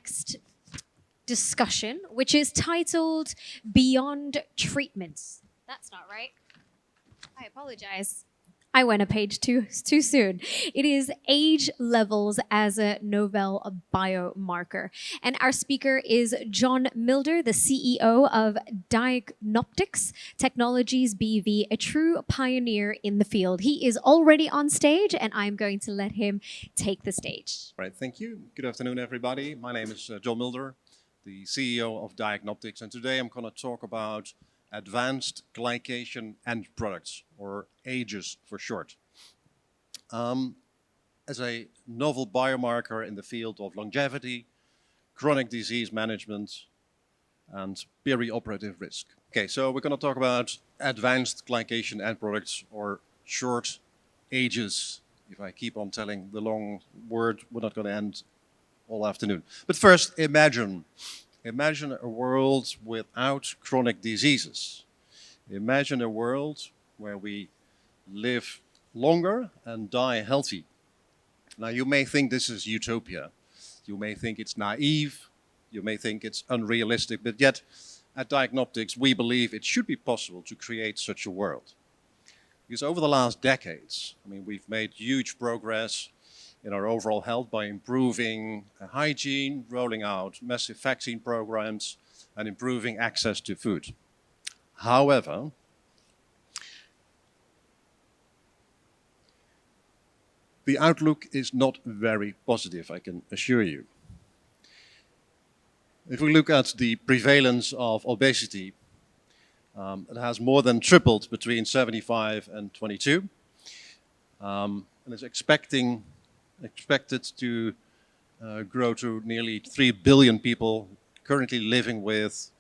next discussion, which is titled Beyond Treatments. That's not right. I apologize. I went a page too soon. It is age levels as a novel biomarker. And our speaker is John Mulder, the CEO of Diagnostics Technologies BV, a true pioneer in the field. He is already on stage, and I'm going to let him take the stage. Right, thank you. Good afternoon, everybody. My name is John Mulder, the CEO of Diagnostics, and today I'm going to talk about advanced glycation end products, or AGEs for short. As a novel biomarker in the field of longevity, chronic disease management, and perioperative risk. Okay, so we're going to talk about advanced glycation end products, or short AGEs. If I keep on telling the long word, we're not going to end all afternoon. But first, imagine a world without chronic diseases. Imagine a world where we live longer and die healthy. Now, you may think this is utopia. You may think it's naive. You may think it's unrealistic. But yet, at Diagnostics, we believe it should be possible to create such a world. Because over the last decades, we've made huge progress in our overall health by improving hygiene, rolling out massive vaccine programs, and improving access to food. However, the outlook is not very positive, I can assure you. If we look at the prevalence of obesity, it has more than tripled between 75 and 22, and is expected to grow to nearly 3 billion people currently living with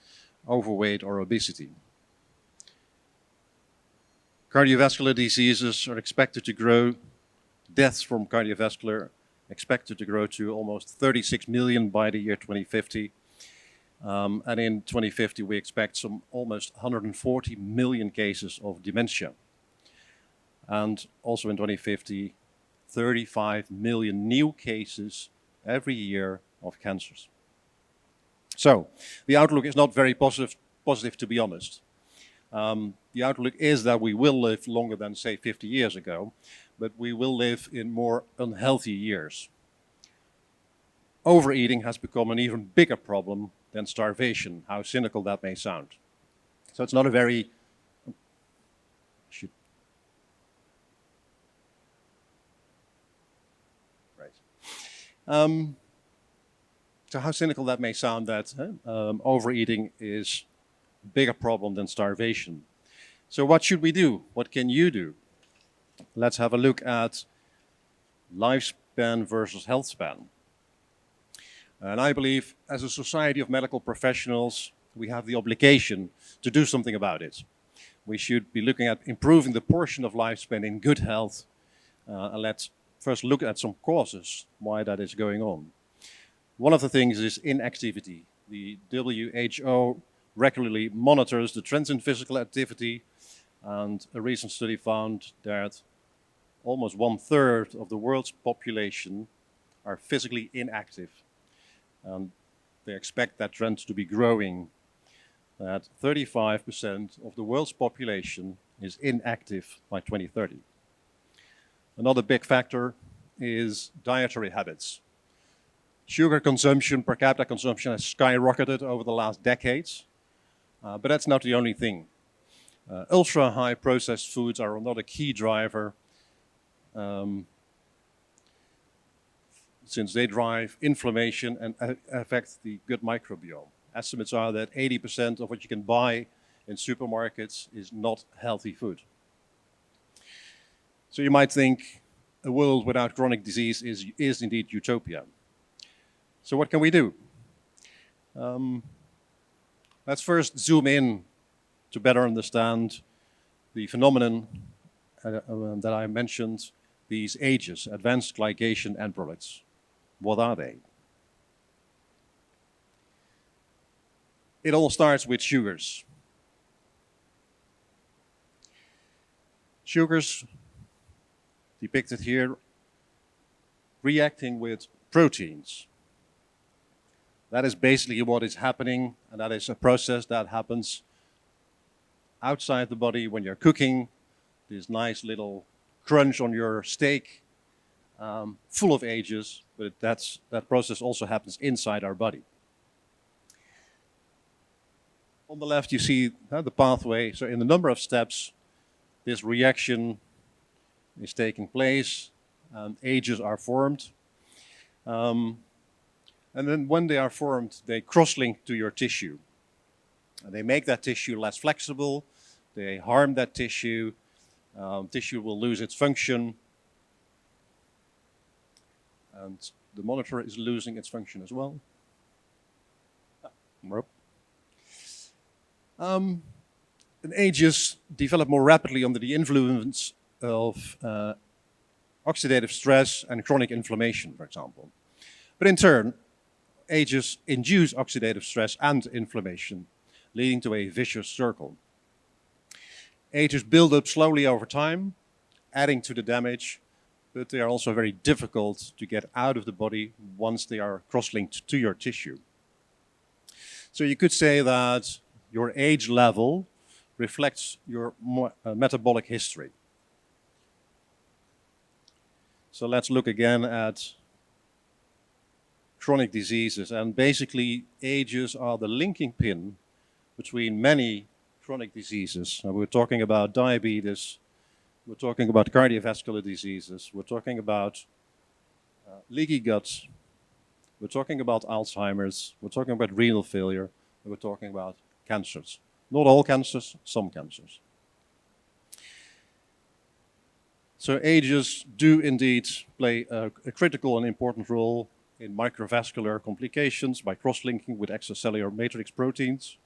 overweight or obesity. Cardiovascular diseases are expected to grow. Deaths from cardiovascular expected to grow to almost 36 million by the year 2050. And in 2050, we expect some almost 140 million cases of dementia. And also in 2050, 35 million new cases every year of cancers. So the outlook is not very positive, to be honest. The outlook is that we will live longer than, say, 50 years ago, but we will live in more unhealthy years. Overeating has become an even bigger problem than starvation, how cynical that may sound. So it's not a very... So how cynical that may sound, that overeating is a bigger problem than starvation. So what should we do? What can you do? Let's have a look at lifespan versus health span. And I believe, as a society of medical professionals, we have the obligation to do something about it. We should be looking at improving the portion of lifespan in good health. And let's first look at some causes why that is going on. One of the things is inactivity. The WHO regularly monitors the trends in physical activity, and a recent study found that almost 1/3 of the world's population are physically inactive. And they expect that trend to be growing, that 35% of the world's population is inactive by 2030. Another big factor is dietary habits. Sugar consumption, per capita consumption, has skyrocketed over the last decades, but that's not the only thing. Ultra-high processed foods are another key driver, since they drive inflammation and affect the gut microbiome. Estimates are that 80% of what you can buy in supermarkets is not healthy food. So you might think a world without chronic disease is indeed utopia. So what can we do? Let's first zoom in to better understand the phenomenon that I mentioned, these AGEs, advanced glycation end products. What are they? It all starts with sugars. Sugars, depicted here, reacting with proteins. That is basically what is happening, and that is a process that happens outside the body when you're cooking. This nice little crunch on your steak, full of ages, but that process also happens inside our body. On the left, you see the pathway. So in the number of steps, this reaction is taking place, and ages are formed. And then when they are formed, they cross-link to your tissue. And they make that tissue less flexible. They harm that tissue. Tissue will lose its function. And the monitor is losing its function as well. And ages develop more rapidly under the influence of oxidative stress and chronic inflammation, for example. But in turn, ages induce oxidative stress and inflammation, leading to a vicious circle. Ages build up slowly over time, adding to the damage, but they are also very difficult to get out of the body once they are cross-linked to your tissue. So you could say that your age level reflects your metabolic history. So let's look again at chronic diseases. And basically, ages are the linking pin between many chronic diseases. And we're talking about diabetes, we're talking about cardiovascular diseases, we're talking about leaky gut, we're talking about Alzheimer's, we're talking about renal failure, and we're talking about cancers. Not all cancers, some cancers. So ages do indeed play a critical and important role in microvascular complications by cross-linking with extracellular matrix proteins,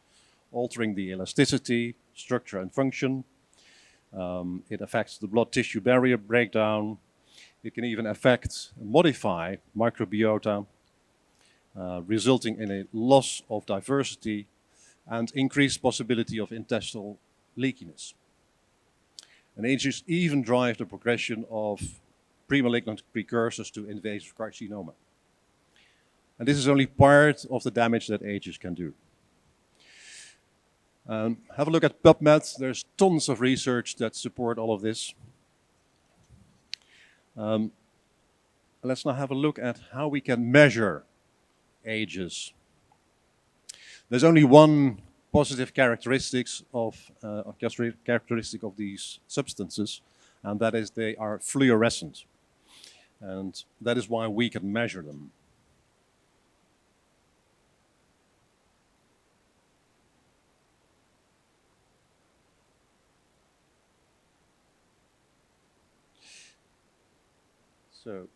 altering the elasticity, structure, and function. It affects the blood tissue barrier breakdown. It can even affect and modify microbiota, resulting in a loss of diversity and increased possibility of intestinal leakiness. And ages even drive the progression of premalignant precursors to invasive carcinoma. And this is only part of the damage that ages can do. Have a look at PubMed. There's tons of research that support all of this. Let's now have a look at how we can measure ages. There's only one positive characteristic of these substances, and that is they are fluorescent. And that is why we can measure them. So,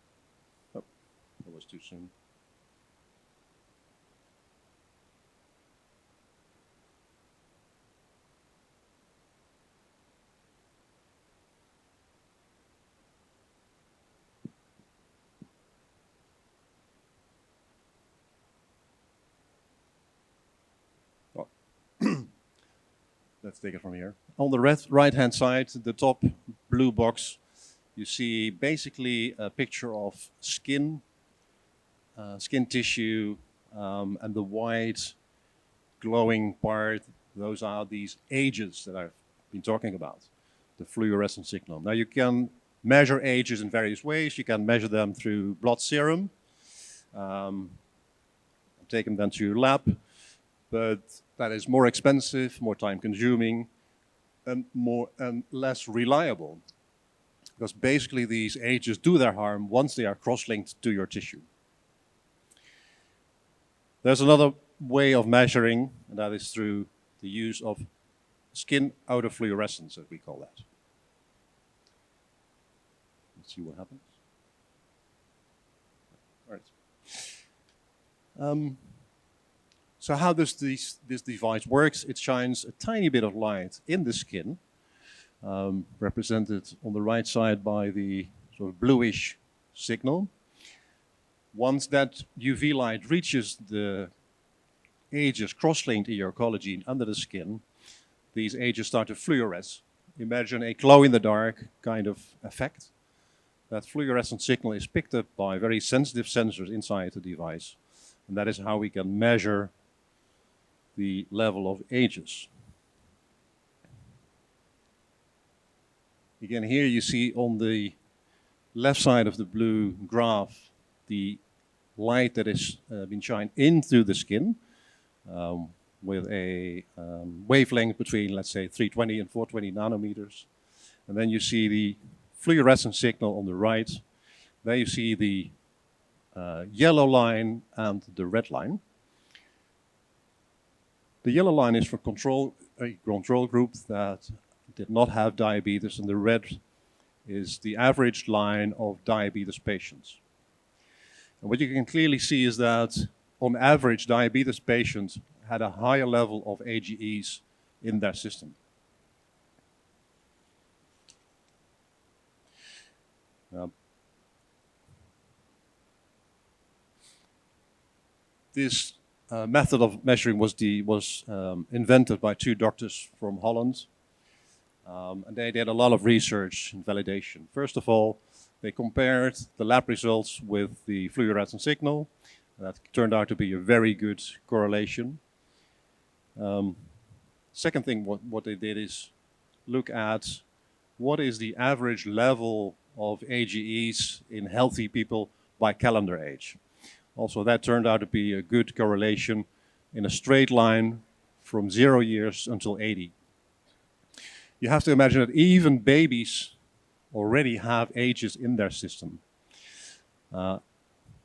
oh, that was too soon. Let's take it from here. On the right-hand side, the top blue box, you see basically a picture of skin, skin tissue, and the white glowing part. Those are these ages that I've been talking about, the fluorescent signal. Now you can measure ages in various ways. You can measure them through blood serum, take them then to your lab, but that is more expensive, more time-consuming, and less reliable. Because basically these ages do their harm once they are cross-linked to your tissue. There's another way of measuring, and that is through the use of skin autofluorescence, as we call that. Let's see what happens. All right. So how does this device works? It shines a tiny bit of light in the skin, represented on the right side by the sort of bluish signal. Once that UV light reaches the ages cross-linked in your collagen under the skin, these ages start to fluoresce. Imagine a glow-in-the-dark kind of effect. That fluorescent signal is picked up by very sensitive sensors inside the device. And that is how we can measure the level of ages. Again, here you see on the left side of the blue graph the light that is been shined into the skin with a wavelength between, let's say, 320 and 420 nanometers. And then you see the fluorescent signal on the right. There you see the yellow line and the red line. The yellow line is for a control group that did not have diabetes, and the red is the average line of diabetes patients. And what you can clearly see is that, on average, diabetes patients had a higher level of AGEs in their system. This method of measuring was invented by two doctors from Holland. And they did a lot of research and validation. First of all, they compared the lab results with the fluorescent signal. That turned out to be a very good correlation. Second thing, what they did is look at what is the average level of AGEs in healthy people by calendar age. Also, that turned out to be a good correlation in a straight line from 0 years until 80. You have to imagine that even babies already have ages in their system. There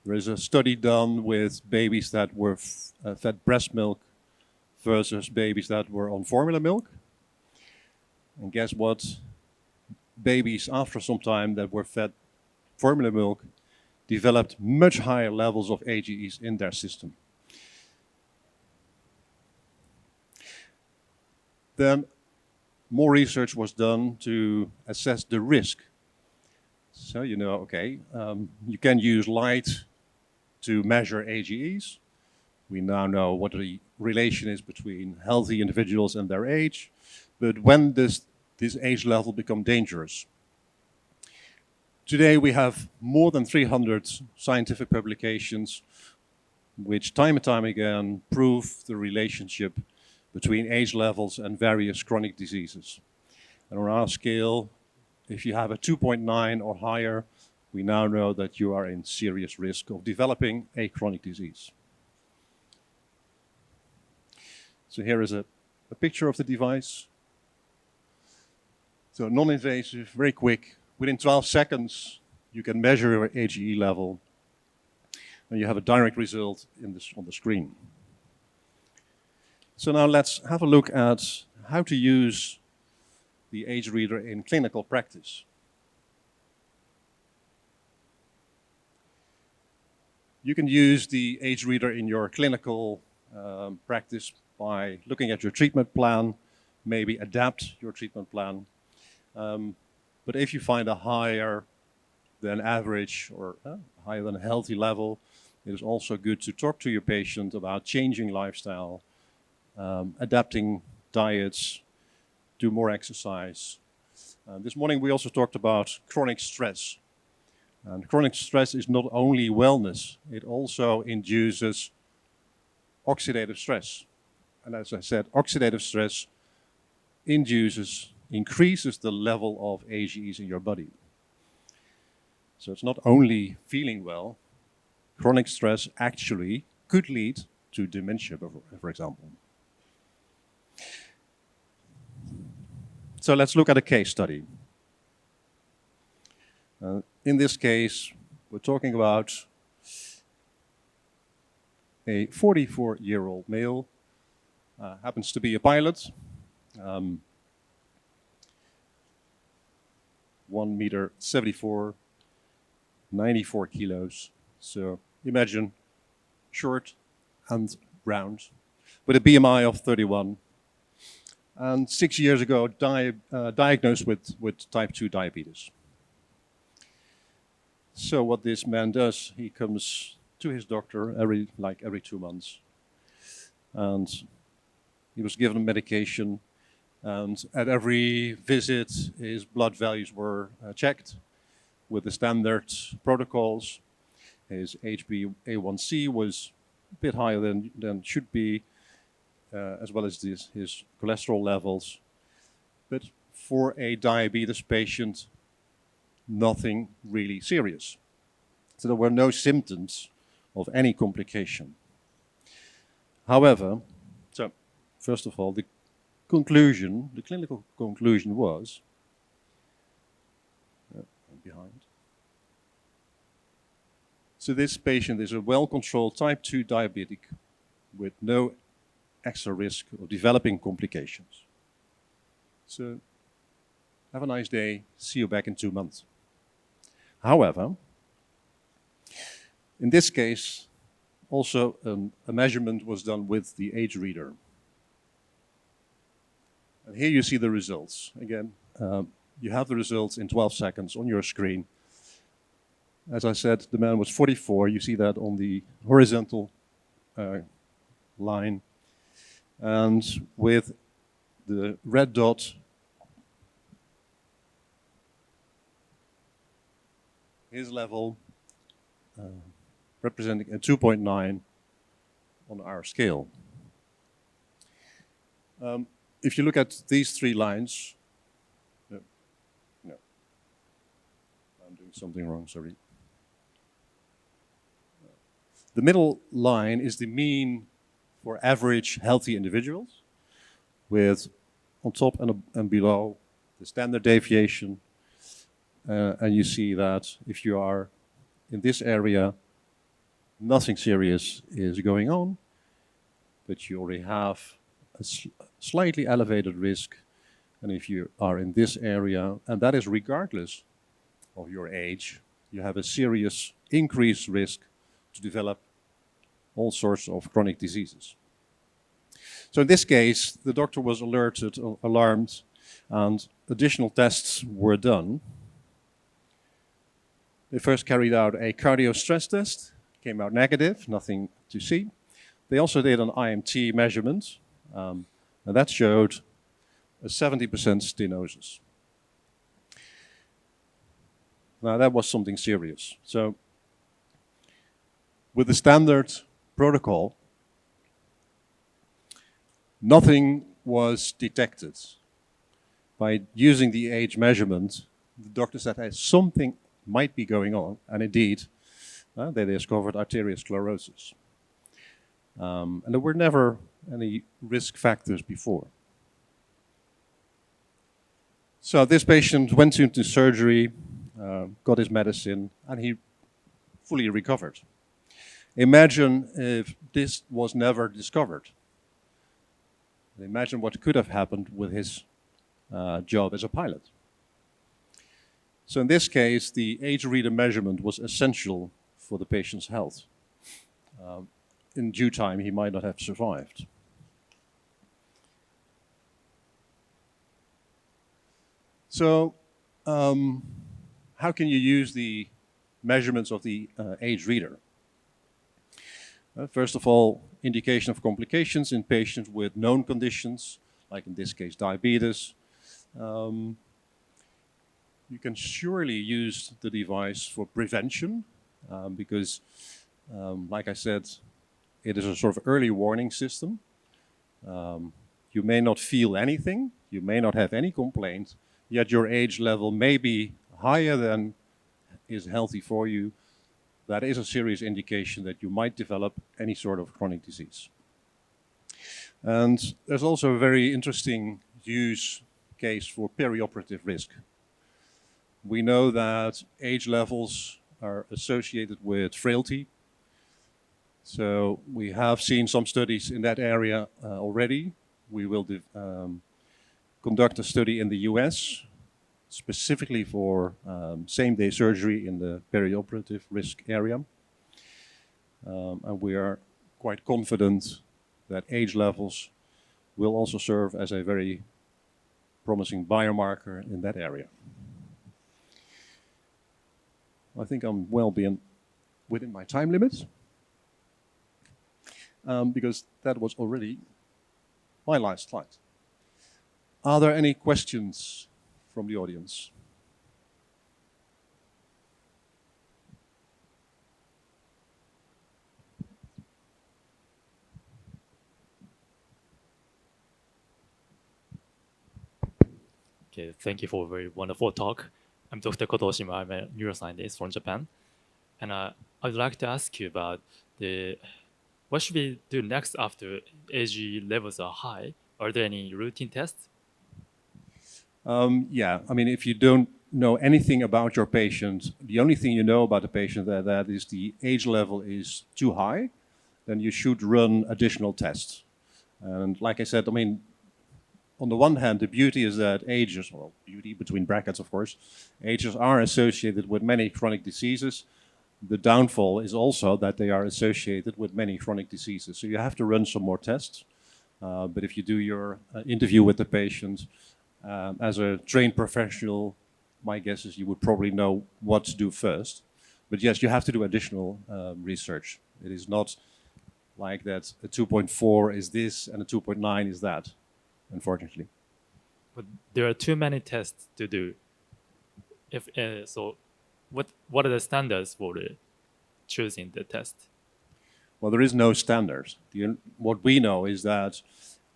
is a study done with babies that were fed breast milk versus babies that were on formula milk. And guess what? Babies, after some time, that were fed formula milk developed much higher levels of AGEs in their system. Then more research was done to assess the risk. So you can use light to measure AGEs. We now know what the relation is between healthy individuals and their age, but when does this age level become dangerous? Today we have more than 300 scientific publications which time and time again prove the relationship between age levels and various chronic diseases. And on our scale, if you have a 2.9 or higher, we now know that you are in serious risk of developing a chronic disease. So here is a picture of the device. So non-invasive, very quick. Within 12 seconds, you can measure your AGE level, and you have a direct result on the screen. So now let's have a look at how to use the age reader in clinical practice. You can use the age reader in your clinical practice by looking at your treatment plan, maybe adapt your treatment plan. But if you find a higher than average or higher than healthy level, it is also good to talk to your patient about changing lifestyle, adapting diets, do more exercise. This morning we also talked about chronic stress. And chronic stress is not only wellness, it also induces oxidative stress. And as I said, oxidative stress increases the level of AGEs in your body. So it's not only feeling well, chronic stress actually could lead to dementia, for example. So let's look at a case study. In this case, we're talking about a 44-year-old male, happens to be a pilot, 1.74 m, 94 kilos. So imagine short and round, with a BMI of 31. And 6 years ago, diagnosed with type 2 diabetes. So what this man does, he comes to his doctor every 2 months. And he was given medication. And at every visit, his blood values were checked with the standard protocols. His HbA1c was a bit higher than should be, as well as his cholesterol levels. But for a diabetes patient, nothing really serious. So there were no symptoms of any complication. However, so first of all, the clinical conclusion was, behind. So this patient is a well-controlled type 2 diabetic with no extra risk of developing complications. So have a nice day. See you back in 2 months. However, in this case, also a measurement was done with the age reader. And here you see the results. Again, you have the results in 12 seconds on your screen. As I said, the man was 44. You see that on the horizontal line. And with the red dot, his level representing a 2.9 on our scale. If you look at these three lines, no, I'm doing something wrong, sorry. The middle line is the mean for average healthy individuals, with on top and below the standard deviation. And you see that if you are in this area, nothing serious is going on, but you already have a slightly elevated risk. And if you are in this area, and that is regardless of your age, you have a serious increased risk to develop all sorts of chronic diseases. So in this case, the doctor was alerted, alarmed, and additional tests were done. They first carried out a cardio stress test, came out negative, nothing to see. They also did an IMT measurement, and that showed a 70% stenosis. Now that was something serious. So with the standard protocol, nothing was detected. By using the age measurement, the doctor said, hey, something might be going on, and indeed, they discovered arteriosclerosis. And there were never any risk factors before. So this patient went into surgery, got his medicine, and he fully recovered. Imagine if this was never discovered. Imagine what could have happened with his job as a pilot. So in this case, the age reader measurement was essential for the patient's health. In due time, he might not have survived. So how can you use the measurements of the age reader? First of all, indication of complications in patients with known conditions, like in this case diabetes. You can surely use the device for prevention because, like I said, it is a sort of early warning system. You may not feel anything, you may not have any complaint, yet your age level may be higher than is healthy for you. That is a serious indication that you might develop any sort of chronic disease. And there's also a very interesting use case for perioperative risk. We know that age levels are associated with frailty. So we have seen some studies in that area already. We will conduct a study in the US, specifically for same-day surgery in the perioperative risk area. And we are quite confident that age levels will also serve as a very promising biomarker in that area. I think I'm well within my time limit, because that was already my last slide. Are there any questions from the audience? Okay, thank you for a very wonderful talk. I'm Dr. Koto Oshima. I'm a neuroscientist from Japan. And I'd like to ask you about what should we do next after AG levels are high? Are there any routine tests? Yeah, I mean, if you don't know anything about your patient, the only thing you know about the patient that is the age level is too high, then you should run additional tests. And like I said, I mean, on the one hand, the beauty is that ages, well, beauty between brackets, of course, ages are associated with many chronic diseases. The downfall is also that they are associated with many chronic diseases. So you have to run some more tests. But if you do your interview with the patient as a trained professional, my guess is you would probably know what to do first. But yes, you have to do additional research. It is not like that a 2.4 is this and a 2.9 is that, unfortunately. But there are too many tests to do. So what are the standards for choosing the test? Well, there is no standard. What we know is that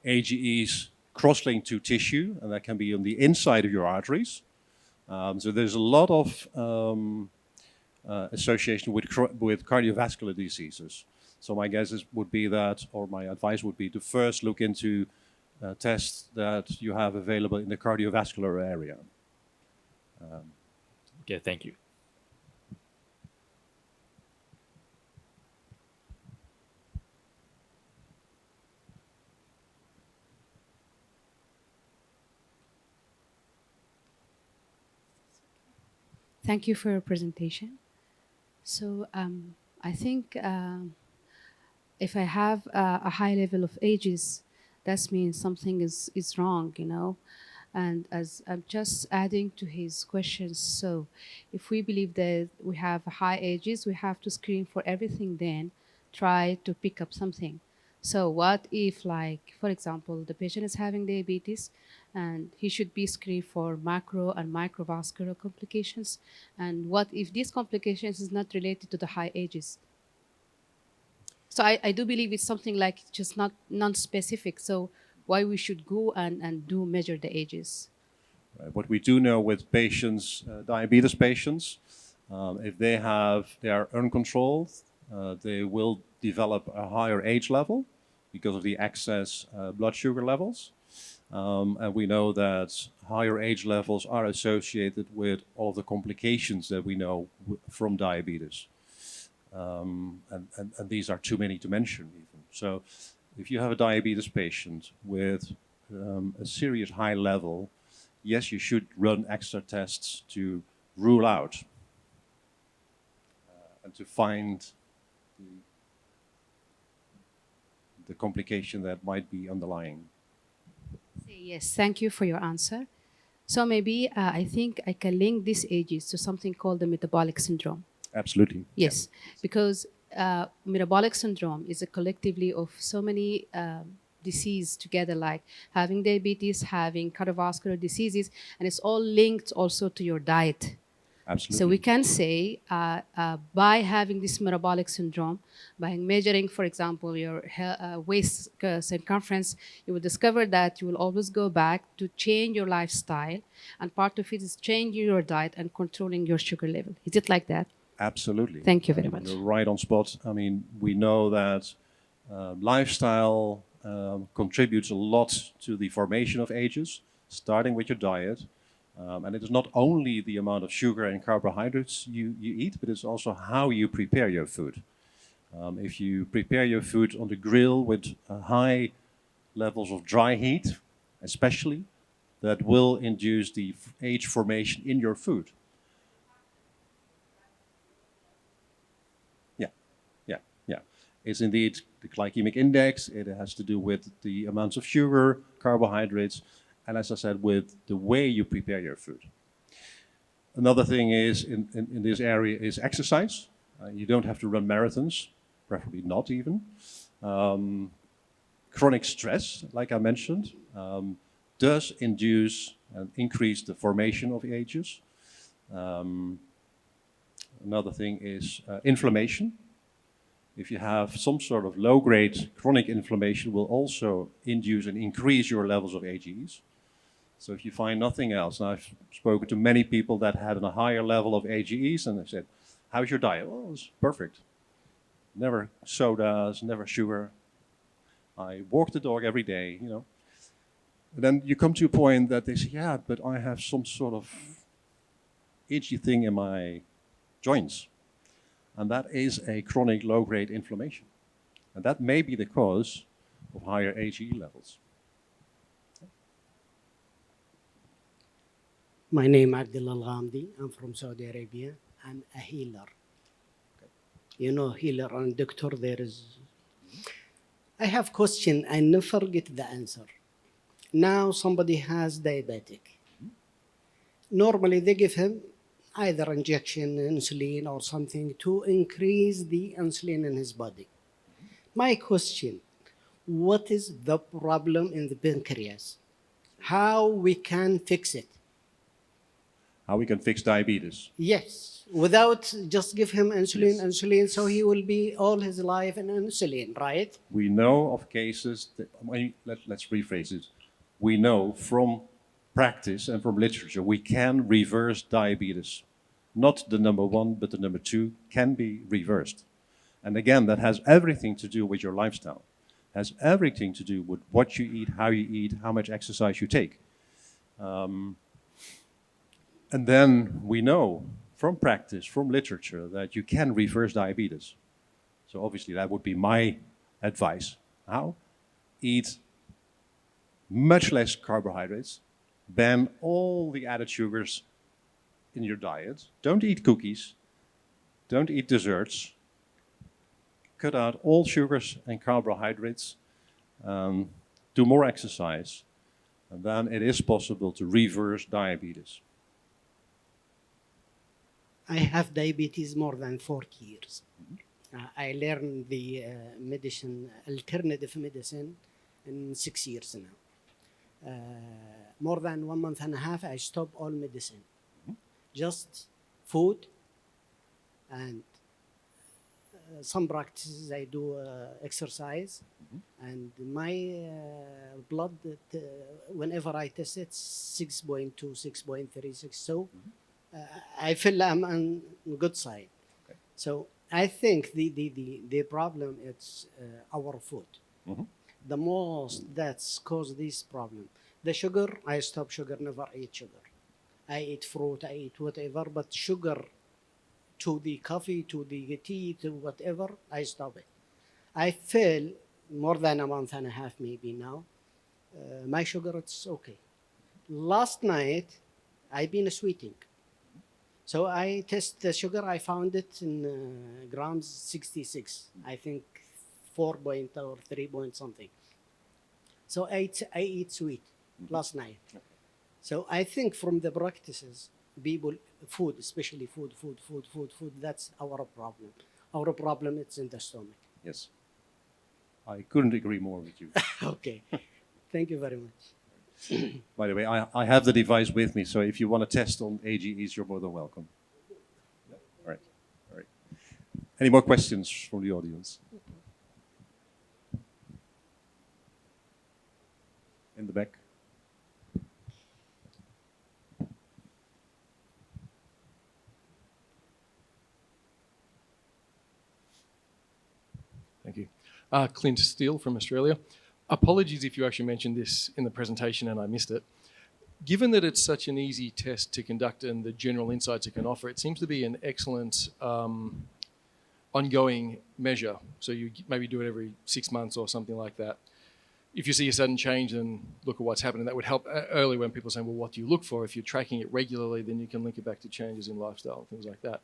AGEs cross-link to tissue, and that can be on the inside of your arteries. So there's a lot of association with cardiovascular diseases. So my guess would be that, or my advice would be to first look into tests that you have available in the cardiovascular area. Okay, thank you. Thank you for your presentation. So I think if I have a high level of ages, that means something is wrong, you know. And as I'm just adding to his questions, so if we believe that we have high ages, we have to screen for everything, then try to pick up something. So what if, like, for example, the patient is having diabetes and he should be screened for macro and microvascular complications? And what if these complications is not related to the high ages? So I do believe it's something like just not non-specific. So why we should go and do measure the ages? Right. What we do know with patients, diabetes patients, if they are uncontrolled, they will develop a higher age level because of the excess blood sugar levels. And we know that higher age levels are associated with all the complications that we know from diabetes. And these are too many to mention even. So if you have a diabetes patient with a serious high level, yes, you should run extra tests to rule out and to find the complication that might be underlying. Yes, thank you for your answer. So maybe I think I can link these ages to something called the metabolic syndrome. Absolutely. Yes, because metabolic syndrome is a collectively of so many diseases together, like having diabetes, having cardiovascular diseases, and it's all linked also to your diet. Absolutely. So we can say by having this metabolic syndrome, by measuring, for example, your waist circumference, you will discover that you will always go back to change your lifestyle, and part of it is changing your diet and controlling your sugar level. Is it like that? Absolutely. Thank you very much. You're right on spot. I mean, we know that lifestyle contributes a lot to the formation of ages, starting with your diet. And it is not only the amount of sugar and carbohydrates you eat, but it's also how you prepare your food. If you prepare your food on the grill with high levels of dry heat, especially, that will induce the age formation in your food. It's indeed the glycemic index. It has to do with the amounts of sugar, carbohydrates, and as I said, with the way you prepare your food. Another thing is in this area is exercise. You don't have to run marathons, preferably not even. Chronic stress, like I mentioned, does induce and increase the formation of ages. Another thing is inflammation. If you have some sort of low-grade chronic inflammation, will also induce and increase your levels of AGEs. So if you find nothing else, and I've spoken to many people that had a higher level of AGEs, and they said, how's your diet? Well, it's perfect. Never sodas, never sugar. I walk the dog every day, you know. And then you come to a point that they say, yeah, but I have some sort of itchy thing in my joints. And that is a chronic low-grade inflammation. And that may be the cause of higher AGE levels. My name is Abdullah Al-Ghamdi. I'm from Saudi Arabia. I'm a healer. You know, healer and doctor, there is... I have question, I never get the answer. Now somebody has diabetic. Normally they give him either injection, insulin or something to increase the insulin in his body. My question, what is the problem in the pancreas? How we can fix it? How we can fix diabetes. Yes, without just give him insulin, Yes. insulin, so he will be all his life in insulin, right? We know of cases that, let's rephrase it. We know from practice and from literature, we can reverse diabetes. Not the number 1, but the number 2 can be reversed. And again, that has everything to do with your lifestyle. Has everything to do with what you eat, how much exercise you take. And then we know from practice, from literature, that you can reverse diabetes. So obviously that would be my advice. How? Eat much less carbohydrates, ban all the added sugars in your diet. Don't eat cookies, don't eat desserts, cut out all sugars and carbohydrates, do more exercise, and then it is possible to reverse diabetes. I have diabetes more than 40 years. I learned the alternative medicine in 6 years now. More than 1 month and a half, I stopped all medicine. Just food and some practices. I do exercise, and my blood, whenever I test it, 6.2, 6.36. So I feel I'm on the good side. Okay. So I think the problem is our food. The most that's caused this problem. The sugar, I stop sugar, never eat sugar. I eat fruit, I eat whatever, but sugar to the coffee, to the tea, to whatever, I stop it. I feel more than a month and a half maybe now, my sugar, it's okay. Last night, I've been sweeting. So I test the sugar, I found it in grams 66, I think 4 point or 3 point something. So I eat sweet last night. So I think from the practices, people, food, especially food, that's our problem. Our problem is in the stomach. Yes. I couldn't agree more with you. Okay, thank you very much. By the way, I have the device with me, so if you want to test on AGEs, you're more than welcome. Yeah. All right. All right. Any more questions from the audience? In the back. Thank you. Clint Steele from Australia. Apologies if you actually mentioned this in the presentation and I missed it. Given that it's such an easy test to conduct and the general insights it can offer, it seems to be an excellent ongoing measure. So you maybe do it every 6 months or something like that. If you see a sudden change, then look at what's happening. That would help early when people are saying, well, what do you look for? If you're tracking it regularly, then you can link it back to changes in lifestyle and things like that.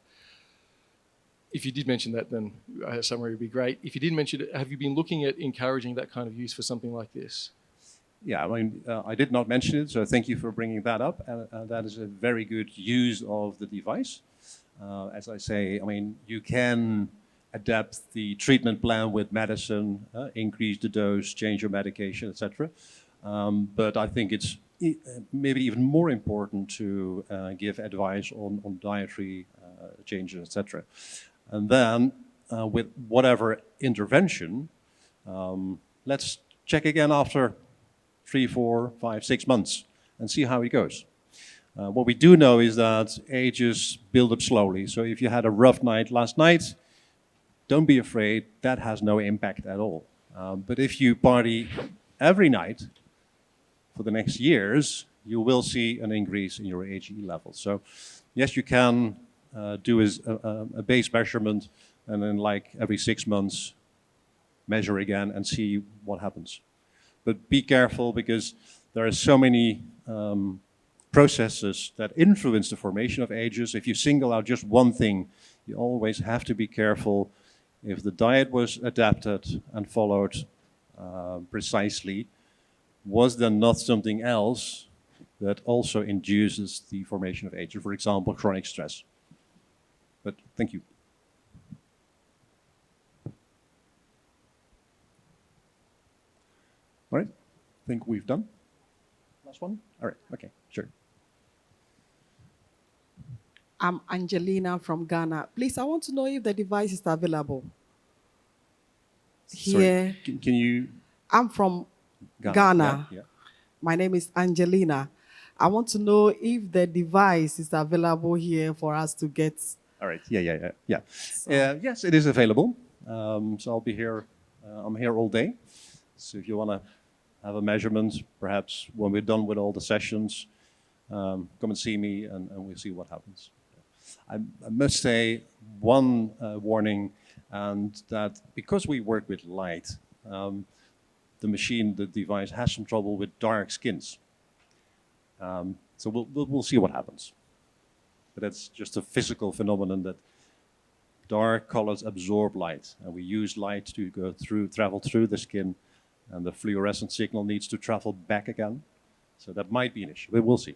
If you did mention that, then a summary would be great. If you didn't mention it, have you been looking at encouraging that kind of use for something like this? Yeah, I mean, I did not mention it, so thank you for bringing that up. And that is a very good use of the device. As I say, I mean, you can adapt the treatment plan with medicine, increase the dose, change your medication, etc. But I think it's maybe even more important to give advice on dietary changes, etc. And then with whatever intervention, let's check again after 3, 4, 5, 6 months and see how it goes. What we do know is that ages build up slowly. So if you had a rough night last night, don't be afraid, that has no impact at all. But if you party every night for the next years, you will see an increase in your AGE level. So yes, you can do a base measurement and then like every 6 months measure again and see what happens. But be careful because there are so many processes that influence the formation of ages. If you single out just one thing, you always have to be careful. If the diet was adapted and followed precisely, was there not something else that also induces the formation of ages? For example, chronic stress. But thank you. All right, I think we've done. Last one? All right, okay, sure. I'm Angelina from Ghana. Please, I want to know if the device is available. Here, Sorry, can you? I'm from Ghana. Ghana. Yeah. My name is Angelina. I want to know if the device is available here for us to get. All right, yeah. Yes, it is available. So I'll be here, I'm here all day. So if you want to have a measurement, perhaps when we're done with all the sessions, come and see me and we'll see what happens. I must say one warning, and that because we work with light, the machine, the device has some trouble with dark skins. So we'll see what happens. But that's just a physical phenomenon that dark colors absorb light, and we use light to travel through the skin, and the fluorescent signal needs to travel back again. So that might be an issue, but we'll see.